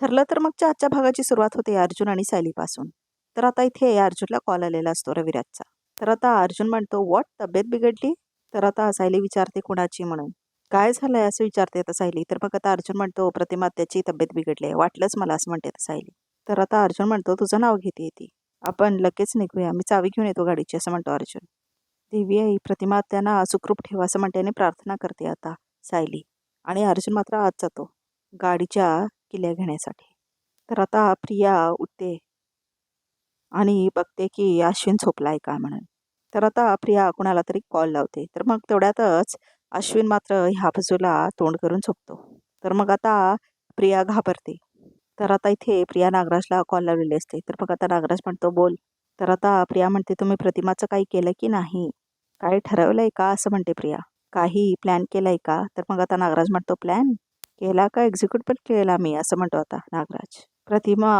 ठरलं तर मग आजच्या भागाची सुरुवात होते अर्जुन आणि सायलीपासून. तर आता इथे अर्जुनला कॉल आलेला असतो रविराजचा. तर आता अर्जुन म्हणतो, "व्हॉट तब्येत बिघडली?" तर आता सायली विचारते, "कुणाची?" म्हणून. "काय झालंय?" असं विचारते आता सायली. तर मग आता अर्जुन म्हणतो, "प्रतिमा त्याची तब्येत बिघडली आहे." "वाटलंच मला," असं म्हणते आता सायली. तर आता अर्जुन म्हणतो, "तुझं नाव घेते ती. आपण लगेच निघूया. मी चावी घेऊन येतो गाडीची," असं म्हणतो अर्जुन. "देवी आई, प्रतिमा त्यांना सुखरूप ठेवा," असं म्हणते आणि प्रार्थना करते आता सायली. आणि अर्जुन मात्र आत जातो गाडीच्या किल्ल्या घेण्यासाठी. तर आता प्रिया उठते आणि बघते की अश्विन झोपलाय का म्हणून. तर आता प्रिया कुणाला तरी कॉल लावते. तर मग तेवढ्यातच अश्विन मात्र ह्या बाजूला तोंड करून झोपतो. तर मग आता प्रिया घाबरते. तर आता इथे प्रिया नागराजला कॉल लावलेली असते. तर मग आता नागराज म्हणतो, "बोल." तर आता प्रिया म्हणते, "तुम्ही प्रतिमाचं काही केलं की नाही? काही ठरवलंय का?" असं म्हणते प्रिया. "काही प्लॅन केलाय का?" तर मग आता नागराज म्हणतो, "प्लॅन केला का एक्झिक्यूट पण केला मी," असं म्हणतो आता नागराज. "प्रतिमा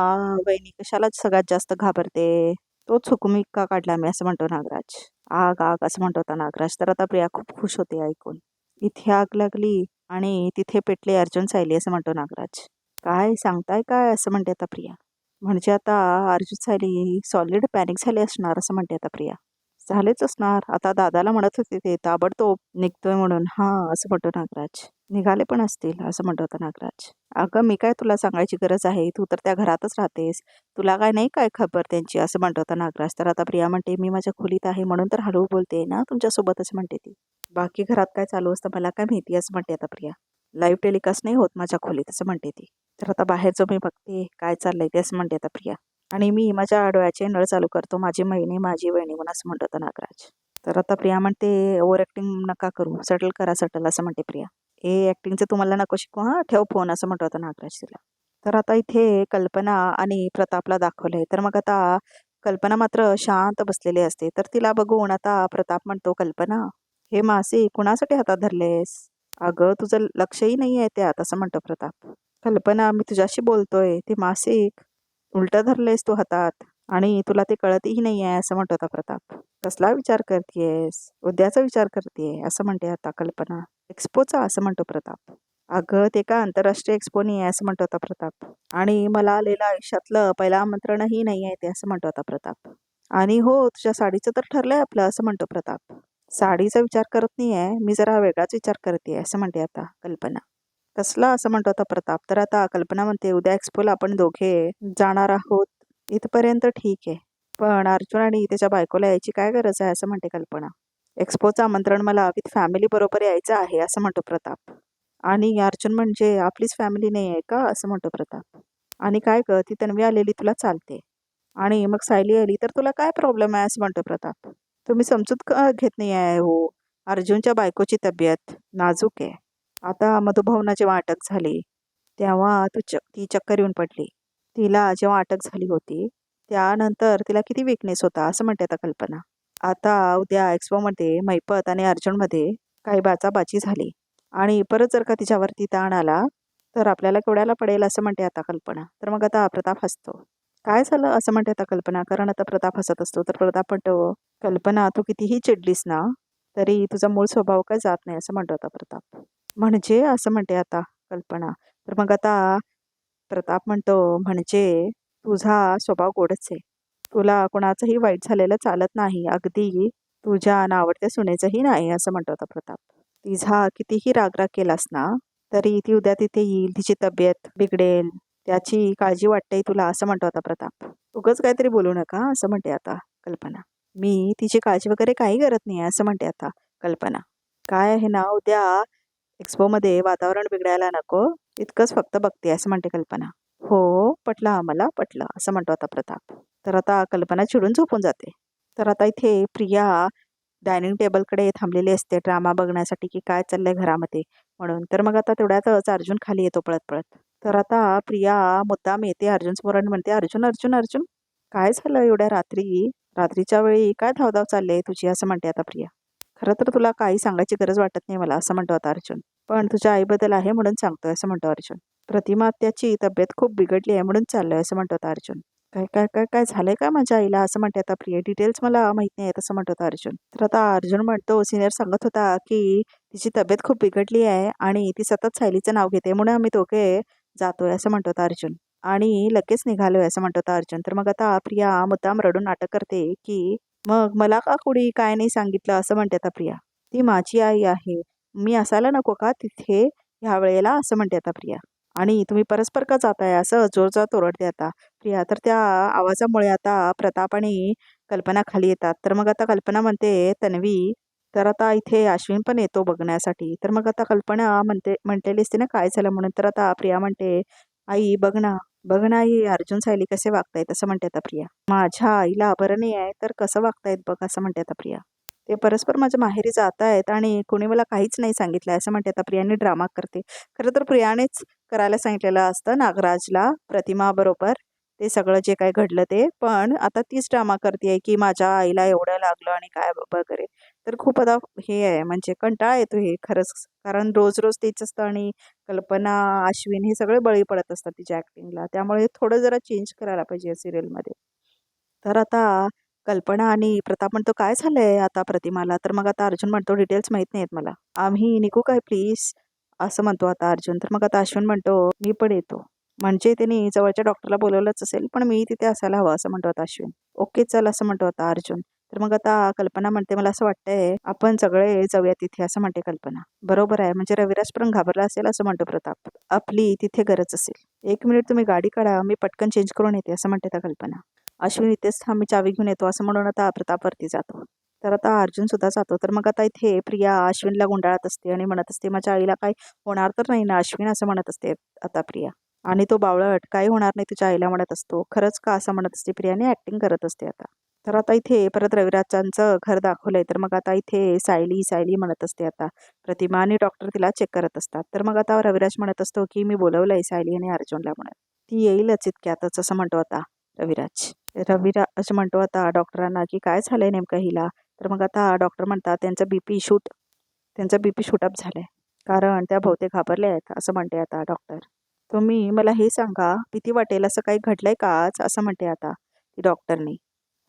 वहिनी कशाला सगळ्यात जास्त घाबरते? तोच हुकूम का काढला मी," असं म्हणतो नागराज. "आग आग," असं म्हणतो आता नागराज. तर आता प्रिया खूप खुश होते ऐकून. "इथे आग लागली आणि तिथे पेटले अर्जुन सायली," असं म्हणतो नागराज. "काय सांगताय काय?" असं म्हणते आता प्रिया. "म्हणजे आता अर्जुन सायली सॉलिड पॅनिक झाले असणार," असं म्हणते आता प्रिया. "झालेच असणार. आता दादाला म्हणत होते ते ताबडतोब निघतोय म्हणून." "हां," असं म्हणतो नागराज. "निघाले पण असतील," असं म्हणतो आता नागराज. "अगं मी काय तुला सांगायची गरज आहे? तू तर त्या घरातच राहतेस. तुला काय नाही काय खबर त्यांची," असं म्हणतो आता नागराज. तर आता प्रिया म्हणते, "मी माझ्या खोलीत आहे म्हणून तर हळू बोलते ना तुमच्यासोबत," असं म्हणते ती. "बाकी घरात काय चालू असतं मला काय माहिती," असं म्हणते आता प्रिया. "लाईव्ह टेलिकास्ट नाही होत माझ्या खोलीत," असं म्हणते ती. तर आता बाहेर जाऊन मी बघते काय चाललंय ते, असं म्हणते आता प्रिया. "आणि मी माझ्या डोळ्याचे नळ चालू करतो. माझी महिनी माझी वहिनी म्हणून," असं म्हणतो आता नागराज. तर आता प्रिया म्हणते, "ओव्हर ॲक्टिंग नका करू. सटल करा सटल," असं म्हणते प्रिया. ॲक्टिंगचं तुम्हाला नको शिकू हां. ठेव फोन," असं म्हणतो आता नागराज तिला. तर आता इथे कल्पना आणि प्रतापला दाखवलंय. तर मग आता कल्पना मात्र शांत बसलेली असते. तर तिला बघून आता प्रताप म्हणतो, "कल्पना, हे मासे कुणासाठी हातात धरलेस?" "अगं तुझं लक्षही नाही आहे त्यात," असं म्हणतो प्रताप. "कल्पना, मी तुझ्याशी बोलतोय. ते मासिक उलटं धरलेस तू हातात आणि तुला ते कळतही नाही आहे," असं म्हणतो आता प्रताप. "कसला विचार करतेयस? उद्याचा विचार करतेय," असं म्हणते आता कल्पना. "एक्स्पोचा," असं म्हणतो प्रताप. "अगं ते का आंतरराष्ट्रीय एक्स्पो नाही आहे," असं म्हणतो आता प्रताप. "आणि मला आलेलं आयुष्यातलं पहिलं आमंत्रणही नाही आहे ते," असं म्हणतो आता प्रताप. "आणि हो, तुझ्या साडीचं तर ठरलंय आपलं," असं म्हणतो प्रताप. "साडीचा विचार करत नाहीये, मी जरा वेगळाच विचार करतेय," असं म्हणते आता कल्पना. "कसला?" असं म्हणतो आता प्रताप. तर आता कल्पना म्हणते, "उद्या एक्स्पोला आपण दोघे जाणार आहोत. इथपर्यंत ठीक आहे. पण अर्जुन आणि त्याच्या बायकोला यायची काय गरज आहे," असं म्हणते कल्पना. "एक्स्पोचं आमंत्रण मला विथ फॅमिली बरोबर यायचं आहे," असं म्हणतो प्रताप. "आणि अर्जुन म्हणजे आपलीच फॅमिली नाही आहे का?" असं म्हणतो प्रताप. "आणि काय ग, ती तन्वी आलेली तुला चालते. आणि मग सायली आली तर तुला काय प्रॉब्लेम आहे," असं म्हणतो प्रताप. "तुम्ही समजूत का घेत नाही आहे हो? अर्जुनच्या बायकोची तब्येत नाजूक आहे. आता मधुभावना जेव्हा अटक झाली तेव्हा ती चक्कर येऊन पडली. तिला जेव्हा अटक झाली होती त्यानंतर तिला किती विकनेस होता," असं म्हणते आता कल्पना. "आता उद्या एक्स्पोमध्ये मैपत आणि अर्जुनमध्ये काही बाचाबाची झाली आणि परत जर का तिच्यावरती ताण आला तर आपल्याला केवढ्याला पडेल," असं म्हणते आता कल्पना. तर मग आता प्रताप हसतो. "काय झालं?" असं म्हणते आता कल्पना. कारण आता प्रताप हसत असतो. तर प्रताप म्हणतो, "कल्पना, तू कितीही चिडलीस ना तरी तुझा मूळ स्वभाव काय जात नाही," असं म्हणतो आता प्रताप. "म्हणजे?" असं म्हणते आता कल्पना. तर मग आता प्रताप म्हणतो, "म्हणजे तुझा स्वभाव गोडच आहे. तुला कोणाचंही वाईट झालेलं चालत नाही. अगदी तुझ्या नावडत्या सुनेचंही नाही," असं म्हणतो आता प्रताप. "तिचा कितीही रागराग केलास ना तरी ती उद्या तिथे येईल, तिची तब्येत बिघडेल, त्याची काळजी वाटते तुला," असं म्हणतो आता प्रताप. "उगाच काहीतरी बोलू नका," असं म्हणते आता कल्पना. "मी तिची काळजी वगैरे काही करत नाही," असं म्हणते आता कल्पना. "काय आहे ना, उद्या एक्स्पोमध्ये वातावरण बिघडायला नको इतकंच फक्त बघते," असं म्हणते कल्पना. "हो, पटलं आम्हाला, पटलं," असं म्हणतो आता प्रताप. तर आता कल्पना चिडून झोपून जाते. तर आता इथे प्रिया डायनिंग टेबलकडे थांबलेली असते ड्रामा बघण्यासाठी की काय चाललंय घरामध्ये म्हणून. तर मग आता तेवढ्यातच अर्जुन खाली येतो पळत पळत. तर आता प्रिया मुद्दाम येते अर्जुनसमोर आणि म्हणते, "अर्जुन, अर्जुन, अर्जुन, काय झालं एवढ्या रात्री? रात्रीच्या वेळी काय धावधाव चालली आहे तुझी," असं म्हणते आता प्रिया. "खरं तर तुला काही सांगायची गरज वाटत नाही मला," असं म्हणतो आता अर्जुन. "पण तुझ्या आईबद्दल आहे म्हणून सांगतोय," असं म्हणतो अर्जुन. "प्रतिमा त्याची तब्येत खूप बिघडली आहे म्हणून चाललोय," असं म्हणतो आता अर्जुन. "काय काय काय काय झालंय का माझ्या आईला," असं म्हणते आता प्रिया. "डिटेल्स मला माहित नाही आहेत," असं म्हणतो आता अर्जुन. तर आता अर्जुन म्हणतो, "सिनियर सांगत होता की तिची तब्येत खूप बिघडली आहे आणि ती सतत सायलीचं नाव घेते म्हणून आम्ही दोघे जातोय," असं म्हणतो आता अर्जुन. आणि लगेच निघालोय असं म्हणत होता अर्जुन. तर मग आता प्रिया मुद्दाम रडून नाटक करते की मग मला का कुणी काय नाही सांगितलं असं म्हणते आता प्रिया. ती माझी आई आहे, मी असायला नको का तिथे ह्या वेळेला असं म्हणते आता प्रिया. आणि तुम्ही परस्पर का जाताय असं जोरजोरात ओरडते आता प्रिया. तर त्या आवाजामुळे आता प्रताप आणि कल्पना खाली येतात. तर मग आता कल्पना म्हणते तन्वी, तर आता इथे अश्विन पण येतो बघण्यासाठी. तर मग आता कल्पना म्हटलेली असते ना काय झालं म्हणून. तर आता प्रिया म्हणते आई बघ ना, बघ ना ही अर्जुन सायली कसे वागतायत असं म्हणते आता प्रिया. माझ्या आईला बरं नाही आहे तर कसं वागतायत बघ असं म्हणते आता प्रिया. ते परस्पर माझ्या माहेरी जात आहेत आणि कोणी मला काहीच नाही सांगितलं असं म्हणते आता प्रियाने ड्रामा करते. खरं तर प्रियानेच करायला सांगितलेलं असतं नागराजला प्रतिमाबरोबर ते सगळं जे काही घडलं ते. पण आता तीच ड्रामा करते की माझ्या आईला एवढं लागलं आणि काय वगैरे. तर खूप आता हे आहे म्हणजे कंटाळा येतो हे खरंच. कारण रोज रोज तेच असतं आणि कल्पना, अश्विन हे सगळे बळी पडत असतात तिच्या ॲक्टिंगला. त्यामुळे थोडं जरा चेंज करायला पाहिजे या सिरियलमध्ये. तर आता कल्पना आणि प्रताप म्हणतो काय झालंय आता प्रतिमाला. तर मग आता अर्जुन म्हणतो डिटेल्स माहीत नाहीत मला, आम्ही निघू काय प्लीज असं म्हणतो आता अर्जुन. तर मग आता अश्विन म्हणतो मी पण येतो. म्हणजे त्यांनी जवळच्या डॉक्टरला बोलवलंच असेल पण मी तिथे असायला हवं असं म्हणतो आता अश्विन. ओके चल असं म्हणतो आता अर्जुन. तर मग आता कल्पना म्हणते मला असं वाटतंय आपण सगळे जाऊया तिथे असं म्हणते कल्पना. बरोबर आहे म्हणजे रविराज पण घाबरला असेल असं म्हणतो प्रताप. आपली तिथे गरज असेल. 1 मिनिट तुम्ही गाडी काढा, मी पटकन चेंज करून येते असं म्हणते त्या कल्पना. अश्विन इथेच थांब मी चावी घेऊन येतो असं म्हणून आता प्रतापवरती जातो. तर आता अर्जुन सुद्धा जातो. तर मग आता इथे प्रिया अश्विनला गुंडाळत असते आणि म्हणत असते माझ्या आईला काही होणार तर नाही ना अश्विन असं म्हणत असते आता प्रिया. आणि तो बावळट काही होणार नाही तुझ्या आईला म्हणत असतो. खरंच का असं म्हणत असते प्रियाने ॲक्टिंग करत असते आता. तर आता इथे परत रविराजांचं घर दाखवलंय. तर मग आता इथे सायली सायली म्हणत असते आता प्रतिमा आणि डॉक्टर तिला चेक करत असतात. तर मग आता रविराज म्हणत असतो की मी बोलवलंय सायली आणि अर्जुनला म्हणत. ती येईलच इतक्यातच असं म्हणतो आता रविराज. रविराज म्हणतो आता डॉक्टरांना की काय झालंय नेमकं हिला. तर मग आता डॉक्टर म्हणतात त्यांचा बीपी शूटअप झालाय कारण त्या बहुतेक घाबरल्या आहेत असं म्हणते आता डॉक्टर. तुम्ही मला हे सांगा भीती वाटेल असं काही घडलंय का आज असं म्हणते आता ती डॉक्टरनी.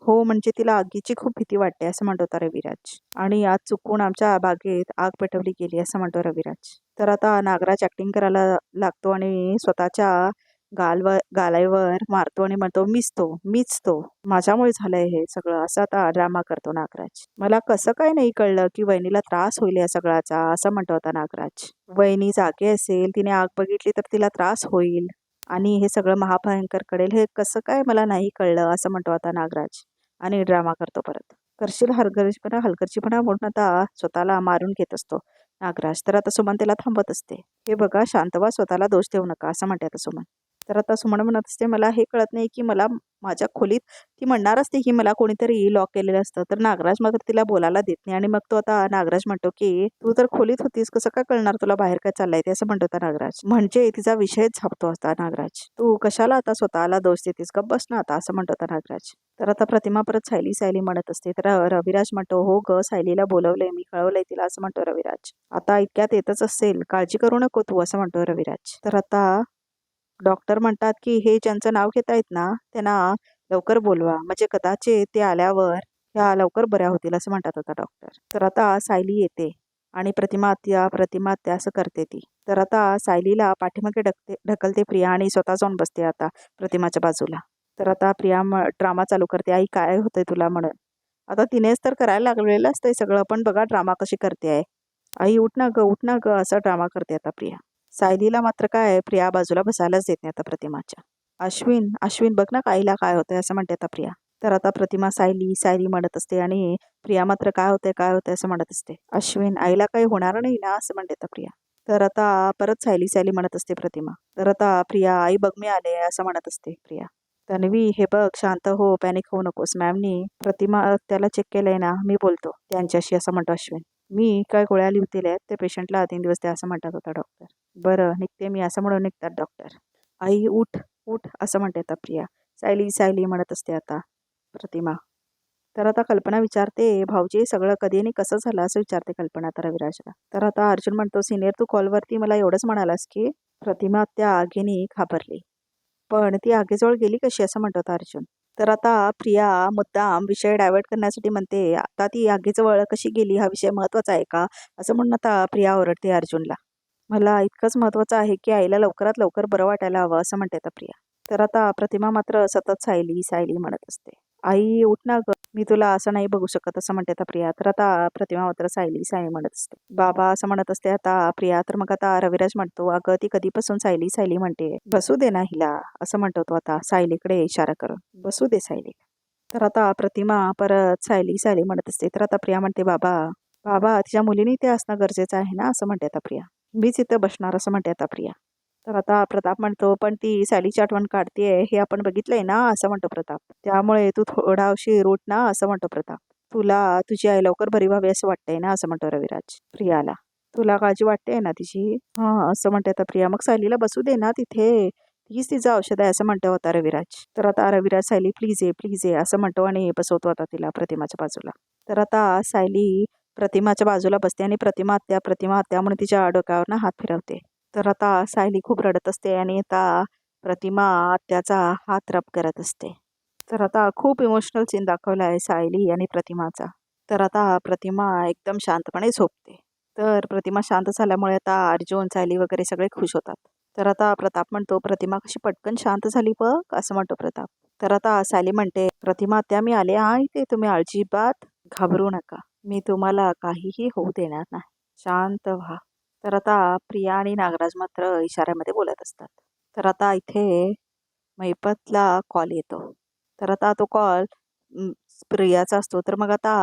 हो म्हणजे तिला आगीची खूप भीती वाटते असं म्हणतो होता रविराज. आणि आज चुकून आमच्या बागेत आग पेटवली गेली असं म्हणतो रविराज. तर आता नागराज ॲक्टिंग करायला लागतो आणि स्वतःच्या गालावर मारतो आणि म्हणतो मीच तो माझ्यामुळे झालंय हे सगळं असं आता ड्रामा करतो नागराज. मला कसं काय नाही कळलं की वहिनीला त्रास होईल या सगळ्याचा असं म्हणतो होता नागराज. वहिनी जागे असेल तिने आग बघितली तर तिला त्रास होईल आणि हे सगळं महाभयंकर कळेल हे कसं काय मला नाही कळलं असं म्हणतो आता नागराज. आणि ड्रामा करतो परत. करशील हलगर्जीपणा म्हणून आता स्वतःला मारून घेत असतो नागराज. तर आता सुमन त्याला थांबत असते. हे बघा शांत व्हा, स्वतःला दोष देऊ नका असं म्हणते आता सुमन. तर आता सुमन म्हणत असते मला हे कळत नाही की मला माझ्या खोलीत ती म्हणणार असते की मला कोणीतरी लॉक केलेलं असतं. तर नागराज मात्र तिला बोलायला देत नाही आणि मग तो आता नागराज म्हणतो की तू तर खोलीत होतीस कसं काय कळणार तुला बाहेर काय चाललंय ते असं म्हणतो होता नागराज. म्हणजे तिचा विषयच झापतो होता नागराज. तू कशाला आता स्वतःला दोष देतेस गप्प बस ना आता असं म्हणतो होता नागराज. तर आता प्रतिमा परत सायली सायली म्हणत असते. तर रविराज म्हणतो हो ग सायलीला बोलवलंय मी कळवलंय तिला असं म्हणतो रविराज. आता इतक्यात येतच असेल काळजी करू नको तू असं म्हणतो रविराज. तर आता डॉक्टर म्हणतात की हे ज्यांचं नाव घेतायत ना त्यांना लवकर बोलवा म्हणजे कदाचित ते आल्यावर ह्या लवकर बऱ्या होतील असं म्हणतात आता डॉक्टर. तर आता सायली येते आणि प्रतिमा असं करते ती. तर आता सायलीला पाठीमागे ढकलते प्रिया आणि स्वतः जाऊन बसते आता प्रतिमाच्या बाजूला. तर आता प्रिया ड्रामा चालू करते आई काय होतंय तुला म्हणून. आता तिनेच तर करायला लागलेलं असतंय सगळं पण बघा ड्रामा कशी करते आहे. आई उठ ना ग असं ड्रामा करते आता प्रिया. सायलीला मात्र काय प्रिया बाजूला बसायलाच देत नाही आता प्रतिमाच्या. अश्विन बघ ना आईला काय होतंय असं म्हणते आता प्रिया. तर आता प्रतिमा सायली सायली म्हणत असते आणि प्रिया मात्र काय होतंय असं म्हणत असते. अश्विन आईला काही होणार नाही ना असं म्हणते आता प्रिया. तर आता परत सायली सायली म्हणत असते प्रतिमा. तर आता प्रिया आई बघ मी आले असं म्हणत असते प्रिया. तन्वी हे बघ शांत हो पॅनिक होऊ नकोस मॅमनी प्रतिमा त्याला चेक केलंय ना मी बोलतो त्यांच्याशी असं म्हणतो अश्विन. मी काय गोळ्या लिहतील ते पेशंटला 3 दिवस द्या असं म्हणतात होता डॉक्टर. बरं निघते मी असं म्हणून निघतात डॉक्टर. आई उठ उठ असं म्हणते आता प्रिया. सायली सायली म्हणत असते आता प्रतिमा. तर आता कल्पना विचारते भाऊजी सगळं कधी आणि कसं झालं असं विचारते कल्पना आता रविराजला. तर आता अर्जुन म्हणतो सिनियर तू कॉलवरती मला एवढंच म्हणालास की प्रतिमा त्या आगीने घाबरली पण ती आगीजवळ गेली कशी असं म्हणतो आता अर्जुन. तर आता प्रिया मुद्दाम विषय डायव्हर्ट करण्यासाठी म्हणते आता ती आगीजवळ कशी गेली हा विषय महत्त्वाचा आहे का असं म्हणून आता प्रिया ओरडते अर्जुनला. मला इतकंच महत्त्वाचं आहे की आईला लवकरात लवकर बरं वाटायला हवं असं म्हणते आता प्रिया. तर आता प्रतिमा मात्र सतत सायली सायली म्हणत असते. आई उठ ना ग, मी तुला असं नाही बघू शकत असं म्हणते आता प्रिया. तर आता प्रतिमा मात्र सायली सायली म्हणत असते. बाबा असं म्हणत असते आता प्रिया. तर मग आता रविराज म्हणतो, अगं ती कधीपासून सायली सायली म्हणते, बसू दे ना हिला, असं म्हणतो तो आता सायलीकडे इशारा करून. बसू दे सायली. तर आता प्रतिमा परत सायली सायली म्हणत असते. तर आता प्रिया म्हणते, बाबा बाबा तिच्या मुलीने इथे असणं गरजेचं आहे ना, असं म्हणते आता प्रिया. मीच इथं बसणार असं म्हणते आता प्रिया. तर आता प्रताप म्हणतो, पण ती सायलीची आठवण काढतेय हे आपण बघितलंय ना, असं म्हणतो प्रताप. त्यामुळे तू थोडा उशीर उठ ना, असं म्हणतो प्रताप. तुला तुझी आई लवकर बरी व्हावी असं वाटतंय ना, असं म्हणतो रविराज प्रियाला. तुला काळजी वाटते ना तिची? हा असं म्हणते आता प्रिया. मग सायलीला बसू दे ना तिथे, तीच तिचं औषध आहे असं म्हणतो होता रविराज. तर आता रविराज सायली प्लीज ये असं म्हणतो आणि बसवतो आता तिला प्रतिमाच्या बाजूला. तर आता सायली प्रतिमाच्या बाजूला बसते आणि प्रतिमा आत्या म्हणून तिच्या डोक्यावरनं हात फिरवते. तर आता सायली खूप रडत असते आणि आता प्रतिमा आत्याचा हात रब करत असते. तर आता खूप इमोशनल सीन दाखवला आहे सायली आणि प्रतिमाचा. तर आता प्रतिमा एकदम शांतपणे झोपते. तर प्रतिमा शांत झाल्यामुळे आता अर्जुन सायली वगैरे सगळे खुश होतात. तर आता प्रताप म्हणतो, प्रतिमा कशी पटकन शांत झाली बघ, असं म्हणतो प्रताप. तर आता सायली म्हणते, प्रतिमा आत्या मी आले आहे ते, तुम्ही अजिबात घाबरू नका, मी तुम्हाला काहीही होऊ देणार नाही, शांत व्हा. तर आता प्रिया आणि नागराज मात्र इशाऱ्यामध्ये बोलत असतात. तर आता इथे महिपतला कॉल येतो. तर आता तो कॉल प्रियाचा असतो. तर मग आता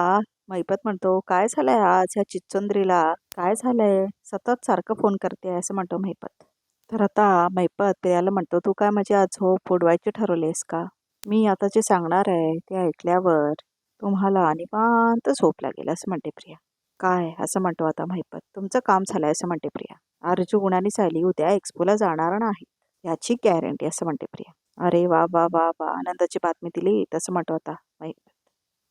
महिपत म्हणतो, काय झालंय आज ह्या चिच्चुंद्रीला, काय झालंय, सतत सारखं फोन करते असं म्हणतो महिपत. तर आता महिपत प्रियाला म्हणतो, तू काय माझी आज झोप उडवायची ठरवलेस का? मी आता जे सांगणार आहे ते ऐकल्यावर तुम्हाला निवांत झोप लागेल असं म्हणते प्रिया. काय असं म्हणतो आता महिपत. तुमचं काम झालंय असं म्हणते प्रिया. अर्जुन आणि सायली उद्या एक्स्पोला जाणार नाही याची गॅरंटी असं म्हणते प्रिया. अरे वा वा वा वा, आनंदाची बातमी दिली तसं म्हणतो आता महिपत.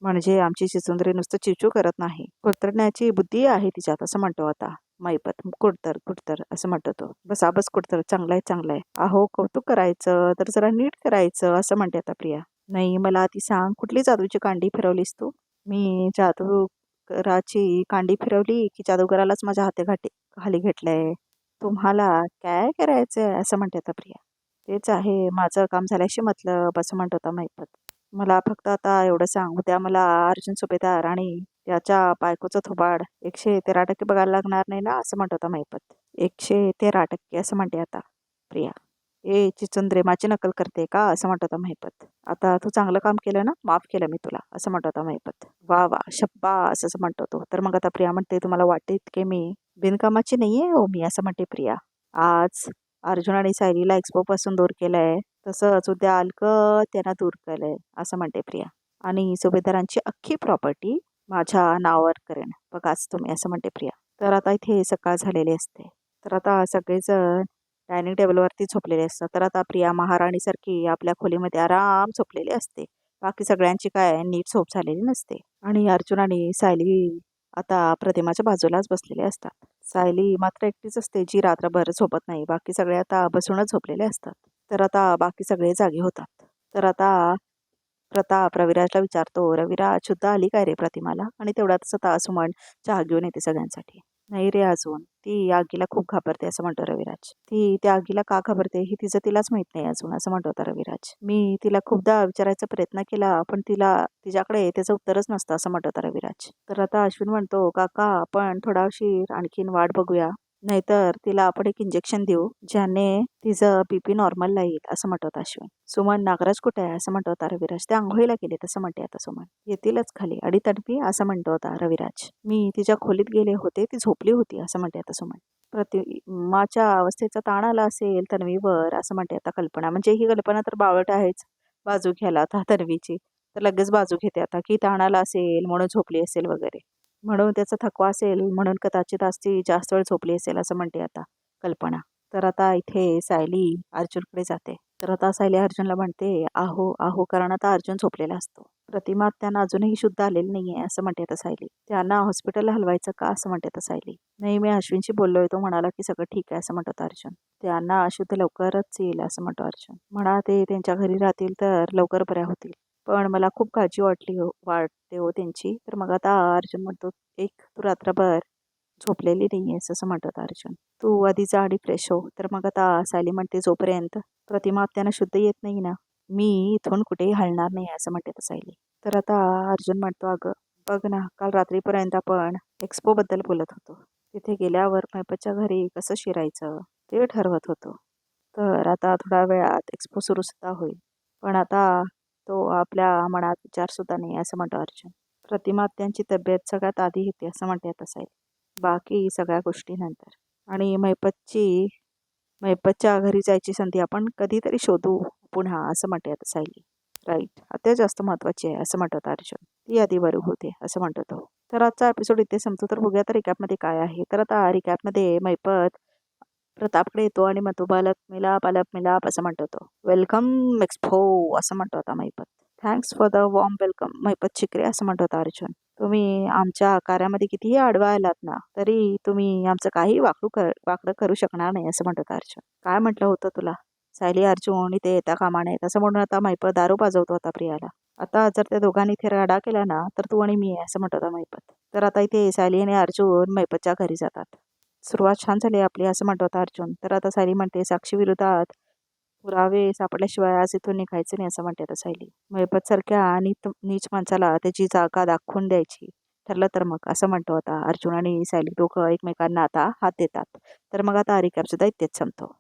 म्हणजे आमची चिचुंद्री नुसतं चिचू करत नाही, कुडतरण्याची बुद्धी आहे तिच्यात असं म्हणतो आता महिपत. कुडतर असं म्हणतो तो. बस कुडतर, चांगलाय. अहो कौतुक करायचं तर जरा नीट करायचं असं म्हणते आता प्रिया. नाही मला ती सांग, कुठली जादूची कांडी फिरवलीस तू? मी जादूगराची कांडी फिरवली की जादूगरालाच माझ्या हाते खाली घेतलंय? तुम्हाला काय करायचंय असं म्हणते आता प्रिया. तेच आहे माझं काम झाल्याशी मतलब असं म्हणत होता महिपत. मला फक्त आता एवढं सांग, उद्या मला अर्जुन सुभेदार आणि त्याच्या बायकोचं थोबाड 113% बघायला लागणार नाही ना, असं म्हणत होता महिपत. 113% असं म्हणते आता प्रिया. ए चिचुंद्रे माझी नकल करते का असं म्हणत होता महिपत. आता तू चांगलं काम केलं ना, माफ केलं मी तुला असं म्हणत होता महिपत. वा वा शब्बास असं म्हणतो तो. तर मग आता प्रिया म्हणते, तुम्हाला वाटते इतके मी बिनकामाची नाहीये हो मी, असं म्हणते प्रिया. आज अर्जुन आणि सायलीला एक्स्पो पासून दूर केलंय, तसंच उद्या अलकं त्यांना दूर केलंय असं म्हणते प्रिया. आणि सुभेदारांची अख्खी प्रॉपर्टी माझ्या नावावर करेन बघाच तुम्ही असं म्हणते प्रिया. तर आता इथे सकाळ झालेली असते. तर आता सगळेजण डायनिंग टेबलवरती झोपलेले असतात. तर आता प्रिया महाराणीसारखी आपल्या खोलीमध्ये आराम झोपलेली असते. बाकी सगळ्यांची काय नीट झोप झालेली नसते. आणि अर्जुन आणि सायली आता प्रतिमाच्या बाजूलाच बसलेले असतात. सायली मात्र एकटीच असते जी रात्रभर झोपत नाही. बाकी सगळे आता बसूनच झोपलेले असतात. तर आता बाकी सगळे जागे होतात. तर आता प्रताप रविराजला विचारतो, रविराज शुद्ध आली काय रे प्रतिमाला? आणि तेवढ्यातच आता सुमन चहा घेऊन येते सगळ्यांसाठी. नाही रे अजून, ती आगीला खूप घाबरते असं म्हणतो रविराज. ती त्या आगीला का घाबरते हे तिचं तिलाच माहित नाही अजून असं म्हणतो होता रविराज. मी तिला खूपदा विचारायचा प्रयत्न केला पण तिच्याकडे त्याचं उत्तरच नसतं असं म्हणतो होता रविराज. तर आता अश्विन म्हणतो, काका आपण थोडा उशीर आणखीन वाट बघूया, नाहीतर तिला आपण एक इंजेक्शन देऊ ज्याने तिचं बीपी नॉर्मल येईल असं म्हणत होता अश्विन. सुमन नागराज कुठे आहे असं म्हणत होता रविराज. ते आंघोळीला गेले तसं म्हणते आता सुमन. येतीलच खाली अडीतडबी असं म्हणतो होता रविराज. मी तिच्या खोलीत गेले होते, ती झोपली होती असं म्हणते आता सुमन. प्रतिमाच्या अवस्थेचा ताण आला असेल तन्वीवर असं म्हणते आता कल्पना. म्हणजे ही कल्पना तर बावळट आहेच बाजू घ्यायला आता तन्वीची. तर लगेच बाजू घेते आता की ताण आला असेल म्हणून झोपली असेल वगैरे, म्हणून त्याचा थकवा असेल म्हणून कदाचित आज ती जास्त वेळ झोपली असेल असं म्हणते आता कल्पना. तर आता इथे सायली अर्जुनकडे जाते. तर आता सायली अर्जुनला म्हणते, आहो आहो, कारण आता अर्जुन झोपलेला असतो. प्रतिमा त्यांना अजूनही शुद्ध आलेली नाहीये असं म्हणते आता सायली. त्यांना हॉस्पिटलला हलवायचं का असं म्हणते आता सायली. नाही मी अश्विनशी बोललोय, तो म्हणाला की सगळं ठीक आहे असं म्हणतो अर्जुन. त्यांना अशुद्ध लवकरच येईल असं म्हणतो अर्जुन. म्हणा ते त्यांच्या घरी राहतील तर लवकर बऱ्या होतील, पण मला खूप काळजी वाटते हो त्यांची. तर मग आता अर्जुन म्हणतो, एक तू रात्रभर झोपलेली नाही आहेस असं म्हणतात अर्जुन. तू आधी जा आणि फ्रेश हो. तर मग आता सायली म्हणते, जोपर्यंत प्रतिमा आत्यानं शुद्ध येत नाही ना. मी इथून कुठेही हलणार नाही असं म्हणते आता सायली. तर आता अर्जुन म्हणतो, अगं बघ ना, काल रात्रीपर्यंत आपण एक्स्पोबद्दल बोलत होतो. तिथे गेल्यावर मैपतच्या घरी कसं शिरायचं ते ठरवत होतो. तर आता थोड्या वेळात एक्स्पो सुरू सुद्धा होईल. पण आता तो आपल्या मनात विचारसुद्धा नाही असं म्हणतो अर्जुन. प्रतिमा आत्यांची तब्येत सगळ्यात आधी येते असं म्हणते आता सायली. बाकी सगळ्या गोष्टी नंतर. आणि मैपतच्या घरी जायची संधी आपण कधीतरी शोधू पुन्हा असं म्हणते आता सायली. राईट, आत्या जास्त महत्त्वाची आहे असं म्हणतात अर्जुन. ती आधी बरोबर होते असं म्हणतो तो. तर आजचा एपिसोड इथे संपतो. तर बघूया तर रिकॅपमध्ये काय आहे. तर आता रिकॅपमध्ये मैपत प्रतापकडे येतो आणि म्हणतो, पालक मिलाप असं म्हणतो तो. वेलकम एक्सपो असं म्हणतो आता मैपत. Thanks for the warm welcome मैपत शिकरे असं म्हणतो आता अर्जुन. तुम्ही आमच्या कार्यामध्ये कितीही आडवा आलात ना तरी तुम्ही आमचं काही वाकडं करू शकणार नाही असं म्हणतो अर्जुन. काय म्हटलं होतं तुला सायली अर्जुन इथे येता कामा नयेत असं म्हणून आता मैपत दारू पाजवतो आता प्रियाला. आता जर त्या दोघांनी इथे राडा केला ना तर तू आणि मी आहे असं म्हणतो आता मैपत. तर आता इथे सायली आणि अर्जुन मैपतच्या घरी जातात. सुरुवात छान झाली आपली असं म्हणतो आता अर्जुन. तर आता सायली म्हणते, साक्षी विरोधात पुरावे सापडल्याशिवाय आज इथून निघायचं नाही असं म्हणते आता सायली. मैपत सारख्या आणि नीच माणसाला त्याची जागा दाखवून द्यायची ठरलं तर मग असं म्हणतो आता अर्जुन आणि सायली दोघं एकमेकांना आता हात देतात. तर मग आता रिकॅप सुद्धा इथेच संपतो.